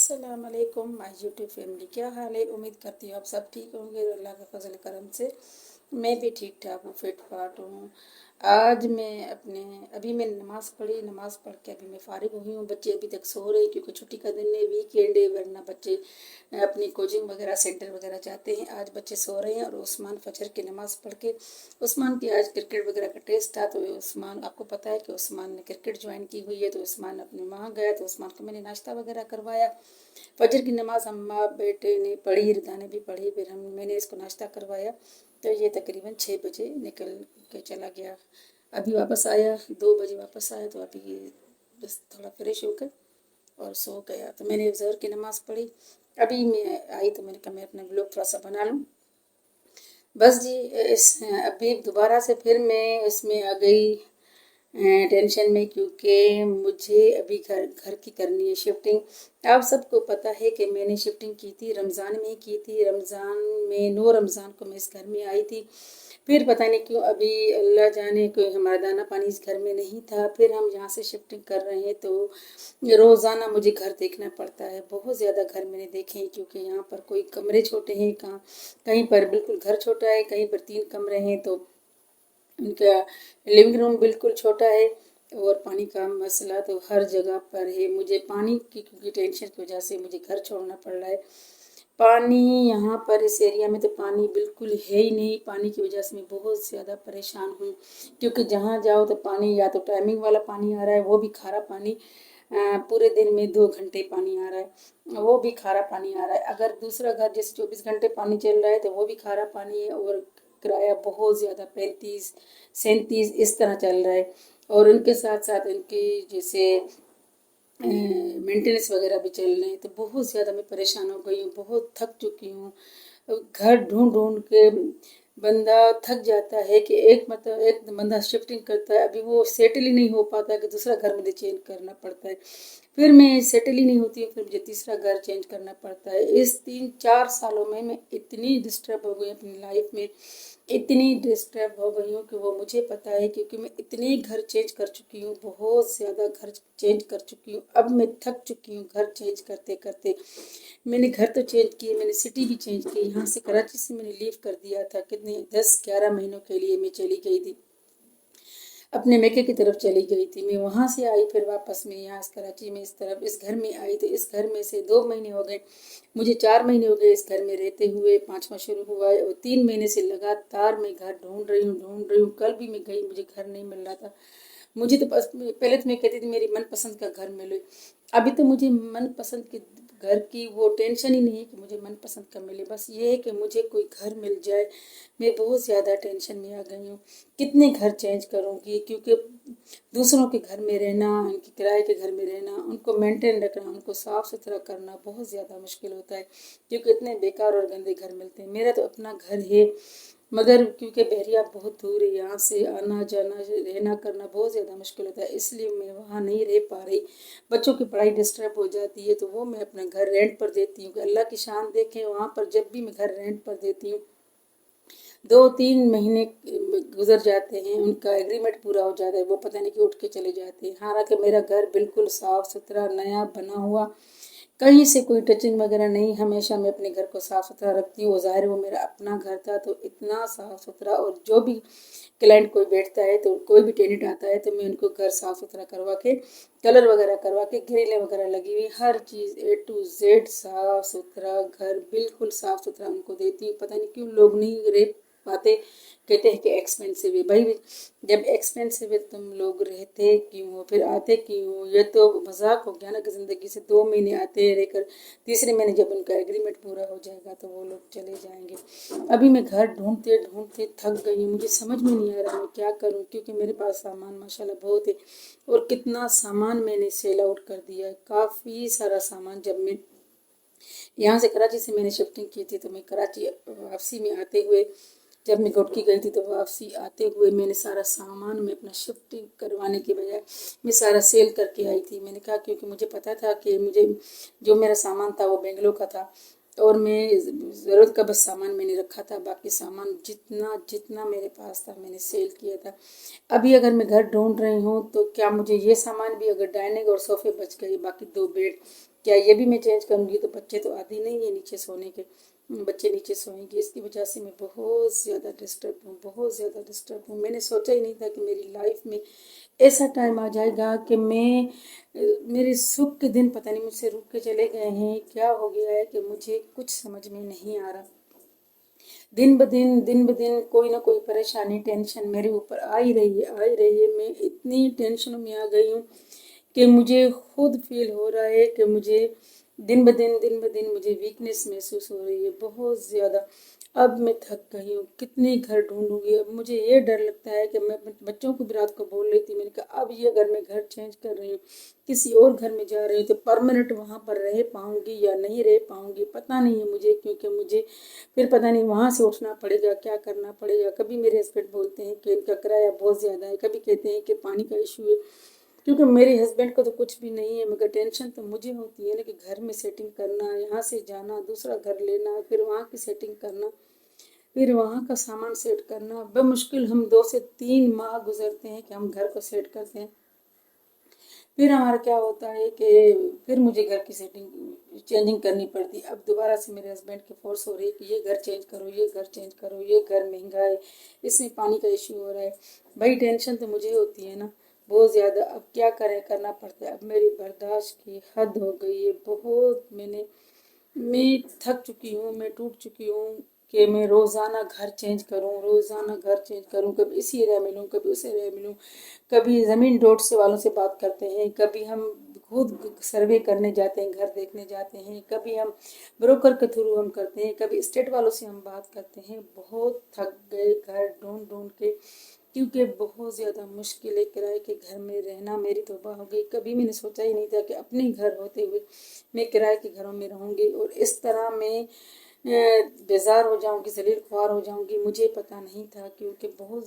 अस्सलाम वालेकुम my YouTube family, क्या हाल है। उम्मीद करती हूँ आप सब ठीक होंगे और अल्लाह का फजल करम से मैं भी ठीक ठाक हूँ, फिट फाट हूँ। आज मैं अभी मैंने नमाज़ पढ़ी, नमाज़ पढ़ के अभी मैं फारिग हुई हूँ। बच्चे अभी तक सो रहे क्योंकि छुट्टी का दिन है, वीकेंड है, वरना बच्चे अपनी कोचिंग वगैरह सेंटर वगैरह जाते हैं। आज बच्चे सो रहे हैं और उस्मान फजर की नमाज़ पढ़ के, उस्मान की आज क्रिकेट वगैरह का टेस्ट था तो उस्मान, आपको पता है कि उस्मान ने क्रिकेट ज्वाइन की हुई है, तो उस्मान अपने वहाँ गया तो उस्मान को मैंने नाश्ता वगैरह करवाया। फजर की नमाज़ हम माँ बेटे ने पढ़ी, रिदा ने भी पढ़ी, फिर मैंने इसको नाश्ता करवाया। तो ये तकरीबन 6 बजे निकल के चला गया। अभी वापस आया, 2 बजे वापस आया, तो अभी बस थोड़ा फ्रेश होकर और सो गया। तो मैंने ज़हर की नमाज़ पढ़ी, अभी मैं आई तो मैंने कहा मैं अपना ब्लॉग थोड़ा सा बना लूँ। बस जी, अभी दोबारा से फिर मैं इसमें आ गई टेंशन में, क्योंकि मुझे अभी घर घर की करनी है शिफ्टिंग। आप सबको पता है कि मैंने शिफ्टिंग की थी, रमज़ान में की थी। रमज़ान में 9 रमज़ान को मैं इस घर में आई थी। फिर पता नहीं क्यों अभी अल्लाह जाने कोई हमारा दाना पानी इस घर में नहीं था। फिर हम यहाँ से शिफ्टिंग कर रहे हैं तो रोज़ाना मुझे घर देखना पड़ता है। बहुत ज़्यादा घर मैंने देखे हैं, क्योंकि यहाँ पर कोई कमरे छोटे हैं, कहीं पर बिल्कुल घर छोटा है, कहीं पर 3 कमरे हैं, तो उनका लिविंग रूम बिल्कुल छोटा है। और पानी का मसला तो हर जगह पर है। मुझे पानी की क्योंकि टेंशन की वजह से मुझे घर छोड़ना पड़ रहा है। पानी यहाँ पर इस एरिया में तो पानी बिल्कुल है ही नहीं। पानी की वजह से मैं बहुत ज़्यादा परेशान हूँ, क्योंकि जहाँ जाओ तो पानी, या तो टाइमिंग वाला पानी आ रहा है, वो भी खारा पानी। पूरे दिन में 2 घंटे पानी आ रहा है, वो भी खारा पानी आ रहा है। अगर दूसरा घर जैसे 24 घंटे पानी चल रहा है तो वो भी खारा पानी है। और किराया बहुत ज़्यादा 35-37 इस तरह चल रहा है। और उनके साथ साथ उनकी जैसे मेंटेनेंस वगैरह भी चल रहे हैं, तो बहुत ज़्यादा मैं परेशान हो गई हूँ, बहुत थक चुकी हूँ। घर ढूंढ ढूंढ के बंदा थक जाता है कि एक बंदा शिफ्टिंग करता है, अभी वो सेटल ही नहीं हो पाता कि दूसरा घर मुझे चेंज करना पड़ता है। फिर मैं सेटल ही नहीं होती हूँ, फिर मुझे तीसरा घर चेंज करना पड़ता है। इस 3-4 सालों में मैं इतनी डिस्टर्ब हो गई अपनी लाइफ में, इतनी डिस्टर्ब हो गई हूँ कि वो मुझे पता है, क्योंकि मैं इतने घर चेंज कर चुकी हूँ, बहुत ज़्यादा घर चेंज कर चुकी हूँ। अब मैं थक चुकी हूँ घर चेंज करते करते। मैंने घर तो चेंज किए, मैंने सिटी भी चेंज की। यहाँ से कराची से मैंने लीव कर दिया था, कितने 10-11 महीनों के लिए मैं चली गई थी, अपने मेके की तरफ चली गई थी। मैं वहाँ से आई, फिर वापस मैं यहाँ कराची में इस तरफ इस घर में आई, तो इस घर में से 2 महीने हो गए मुझे, 4 महीने हो गए इस घर में रहते हुए, 5वां शुरू हुआ है। और 3 महीने से लगातार मैं घर ढूंढ रही हूँ। कल भी मैं गई, मुझे घर नहीं मिल रहा था। मुझे तो बस, पहले तो मैं कहती थी मेरी मनपसंद का घर मिले, अभी तो मुझे मनपसंद के घर की वो टेंशन ही नहीं है कि मुझे मनपसंद का मिले, बस ये है कि मुझे कोई घर मिल जाए। मैं बहुत ज़्यादा टेंशन में आ गई हूँ, कितने घर चेंज करूँगी, क्योंकि दूसरों के घर में रहना, उनके किराए के घर में रहना, उनको मेंटेन रखना, उनको साफ़ सुथरा करना बहुत ज़्यादा मुश्किल होता है, क्योंकि इतने बेकार और गंदे घर मिलते हैं। मेरा तो अपना घर है, मगर क्योंकि बहरिया बहुत दूर है, यहाँ से आना जाना रहना करना बहुत ज़्यादा मुश्किल होता है, इसलिए मैं वहाँ नहीं रह पा रही। बच्चों की पढ़ाई डिस्टर्ब हो जाती है, तो वो मैं अपना घर रेंट पर देती हूँ कि अल्लाह की शान देखें। वहाँ पर जब भी मैं घर रेंट पर देती हूँ, 2-3 महीने गुजर जाते हैं, उनका एग्रीमेंट पूरा हो जाता है, वो पता नहीं कि उठ के चले जाते हैं। हालांकि मेरा घर बिल्कुल साफ़ सुथरा नया बना हुआ, कहीं से कोई टचिंग वगैरह नहीं। हमेशा मैं अपने घर को साफ़ सुथरा रखती हूँ। ज़ाहिर है वो मेरा अपना घर था, तो इतना साफ़ सुथरा, और जो भी क्लाइंट कोई बैठता है, तो कोई भी टेनेंट आता है, तो मैं उनको घर साफ़ सुथरा करवा के, कलर वगैरह करवा के, ग्रिलें वगैरह लगी हुई, हर चीज़ A to Z साफ़ सुथरा, घर बिल्कुल साफ़ सुथरा उनको देती हूँ। पता नहीं क्यों लोग नहीं रह पाते, कहते हैं कि एक्सपेंसिव है। भाई जब एक्सपेंसिव है तुम लोग रहते क्यों हो, फिर आते क्यों हो? ये तो मजाक हो गया ना कि ज़िंदगी से 2 महीने आते रहकर, तीसरे महीने जब उनका एग्रीमेंट पूरा हो जाएगा तो वो लोग चले जाएंगे। अभी मैं घर ढूंढते ढूंढते थक गई हूँ, मुझे समझ में नहीं आ रहा मैं क्या करूँ, क्योंकि मेरे पास सामान माशाल्लाह बहुत है, और कितना सामान मैंने सेल आउट कर दिया है, काफ़ी सारा सामान। जब मैं यहाँ से कराची से मैंने शिफ्टिंग की थी, तो मैं कराची वापसी में आते हुए, जब मैं गुड़की गई थी, तो वापसी आते हुए मैंने सारा सामान में अपना शिफ्टिंग करवाने के बजाय मैं सारा सेल करके आई थी। मैंने कहा क्योंकि मुझे पता था कि मुझे जो मेरा सामान था वो बेंगलोर का था, और मैं ज़रूरत का बस सामान मैंने रखा था, बाकी सामान जितना जितना मेरे पास था मैंने सेल किया था। अभी अगर मैं घर ढूंढ रही हूँ तो क्या मुझे ये सामान भी, अगर डाइनिंग और सोफ़े बच गए, बाकी 2 बेड, क्या ये भी मैं चेंज करूँगी तो बच्चे तो आदि नहीं है नीचे सोने के, बच्चे नीचे सोएंगे। इसकी वजह से मैं बहुत ज़्यादा डिस्टर्ब हूँ, बहुत ज़्यादा डिस्टर्ब हूँ। मैंने सोचा ही नहीं था कि मेरी लाइफ में ऐसा टाइम आ जाएगा कि मेरे सुख के दिन पता नहीं मुझसे रुक के चले गए हैं। क्या हो गया है कि मुझे कुछ समझ में नहीं आ रहा। दिन ब दिन कोई ना कोई परेशानी टेंशन मेरे ऊपर आ ही रही है, आ ही रही है। मैं इतनी टेंशन में आ गई हूँ कि मुझे खुद फील हो रहा है कि मुझे दिन ब दिन मुझे वीकनेस महसूस हो रही है बहुत ज़्यादा। अब मैं थक गई हूँ, कितने घर ढूंढूंगी। अब मुझे ये डर लगता है कि मैं अपने बच्चों को भी रात को बोल रही थी, मैंने कहा अब ये अगर मैं घर चेंज कर रही हूँ, किसी और घर में जा रही हूँ, तो परमानेंट वहाँ पर रह पाऊँगी या नहीं रह पाऊँगी पता नहीं है मुझे, क्योंकि मुझे फिर पता नहीं वहाँ से उठना पड़ेगा, क्या करना पड़ेगा। कभी मेरे हस्बैंड बोलते हैं कि इनका किराया बहुत ज़्यादा है, कभी कहते हैं कि पानी का इशू है, क्योंकि मेरे हस्बैंड को तो कुछ भी नहीं है, मगर टेंशन तो मुझे होती है ना कि घर में सेटिंग करना, यहाँ से जाना, दूसरा घर लेना, फिर वहाँ की सेटिंग करना, फिर वहाँ का सामान सेट करना। बमुश्किल हम 2 से 3 माह गुजरते हैं कि हम घर को सेट करते हैं। फिर हमारा क्या होता है कि फिर मुझे घर की सेटिंग चेंजिंग करनी पड़ती। अब दोबारा से मेरे हस्बैंड की फोर्स हो रही है कि ये घर चेंज करो, ये घर चेंज करो, ये घर महंगा है, इसमें पानी का इशू हो रहा है। भाई टेंशन तो मुझे होती है ना बहुत ज़्यादा। अब क्या करें, करना पड़ता है। अब मेरी बर्दाश्त की हद हो गई है बहुत। मैं थक चुकी हूँ, मैं टूट चुकी हूँ कि मैं रोज़ाना घर चेंज करूँ, रोज़ाना घर चेंज करूँ, कभी इसी एरिया में लूँ, कभी उस एरिया में लूँ, कभी ज़मीन डॉट से वालों से बात करते हैं, कभी हम खुद सर्वे करने जाते हैं, घर देखने जाते हैं, कभी हम ब्रोकर के थ्रू हम करते हैं, कभी स्टेट वालों से हम बात करते हैं। बहुत थक गए घर ढूंढ ढूंढ के, क्योंकि बहुत ज़्यादा मुश्किल है किराए के घर में रहना। मेरी तौबा हो गई। कभी मैंने सोचा ही नहीं था कि अपने घर होते हुए मैं किराए के घरों में रहूँगी और इस तरह मैं बेजार हो जाऊँगी, जलील ख्वार हो जाऊँगी। मुझे पता नहीं था, क्योंकि बहुत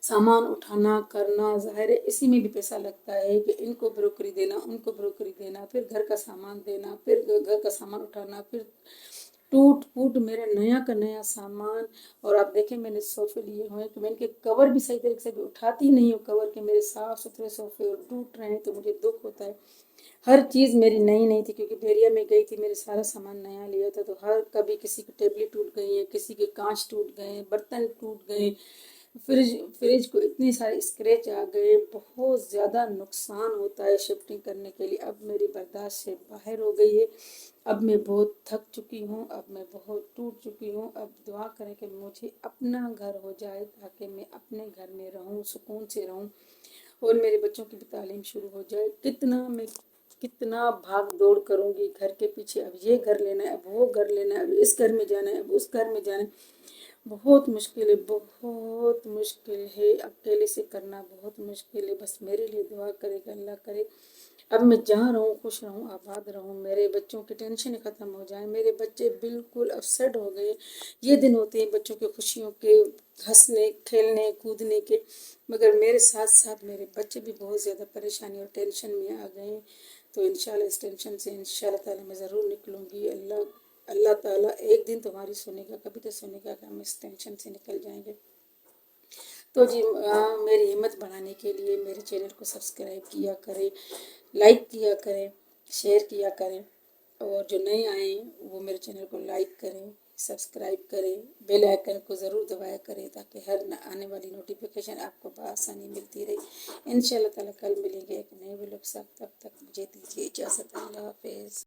सामान उठाना करना, ज़ाहिर है इसी में भी पैसा लगता है कि इनको ब्रोकरी देना, उनको ब्रोकरी देना, फिर घर का सामान देना, फिर घर का सामान उठाना, फिर टूट फूट मेरा नया का नया सामान। और आप देखें मैंने सोफे लिए हुए हैं कि मैं इनके कवर भी सही तरीके से भी उठाती नहीं हूँ। कवर के मेरे साफ सुथरे सोफे और टूट रहे हैं तो मुझे दुख होता है। हर चीज़ मेरी नई नहीं थी, क्योंकि भेड़िया में गई थी, मेरे सारा सामान नया लिया था। तो हर कभी किसी की टेबलेट टूट गई है, किसी के कांच टूट गए, बर्तन टूट गए, फ्रिज फ्रिज को इतने सारे स्क्रैच आ गए। बहुत ज़्यादा नुकसान होता है शिफ्टिंग करने के लिए। अब मेरी बर्दाश्त से बाहर हो गई है। अब मैं बहुत थक चुकी हूँ, अब मैं बहुत टूट चुकी हूँ। अब दुआ करें कि मुझे अपना घर हो जाए ताकि मैं अपने घर में रहूँ, सुकून से रहूँ और मेरे बच्चों की भी तालीम शुरू हो जाए। कितना भाग दौड़ करूँगी घर के पीछे। अब ये घर लेना है, अब वो घर लेना है, अब इस घर में जाना है, अब उस घर में जाना है। बहुत मुश्किल है, बहुत मुश्किल है। अकेले से करना बहुत मुश्किल है। बस मेरे लिए दुआ करेगा, अल्लाह करे अब मैं जहाँ रहूँ खुश रहूँ, आबाद रहूँ, मेरे बच्चों की टेंशन ख़त्म हो जाए। मेरे बच्चे बिल्कुल अपसेट हो गए। ये दिन होते हैं बच्चों की खुशियों के, हंसने खेलने कूदने के, मगर मेरे साथ साथ मेरे बच्चे भी बहुत ज़्यादा परेशानी और टेंशन में आ गए हैं। तो इंशाल्लाह इस टेंशन से इंशाल्लाह ताला मैं ज़रूर निकलूँगी। अल्लाह ताला एक दिन तुम्हारी सुनेगा, कभी तो सुनेगा कि हम इस टेंशन से निकल जाएंगे। तो जी मेरी हिम्मत बढ़ाने के लिए मेरे चैनल को सब्सक्राइब किया करें, लाइक किया करें, शेयर किया करें, और जो नए आए हैं वो मेरे चैनल को लाइक करें, सब्सक्राइब करें, बेल आइकन को ज़रूर दबाया करें ताकि हर आने वाली नोटिफिकेशन आपको बआसानी मिलती रहे। इंशाल्लाह ताला कल मिलेंगे एक नए व्लॉग के साथ। तब तक मुझे दीजिए इजाज़त। अल्लाह हाफिज़।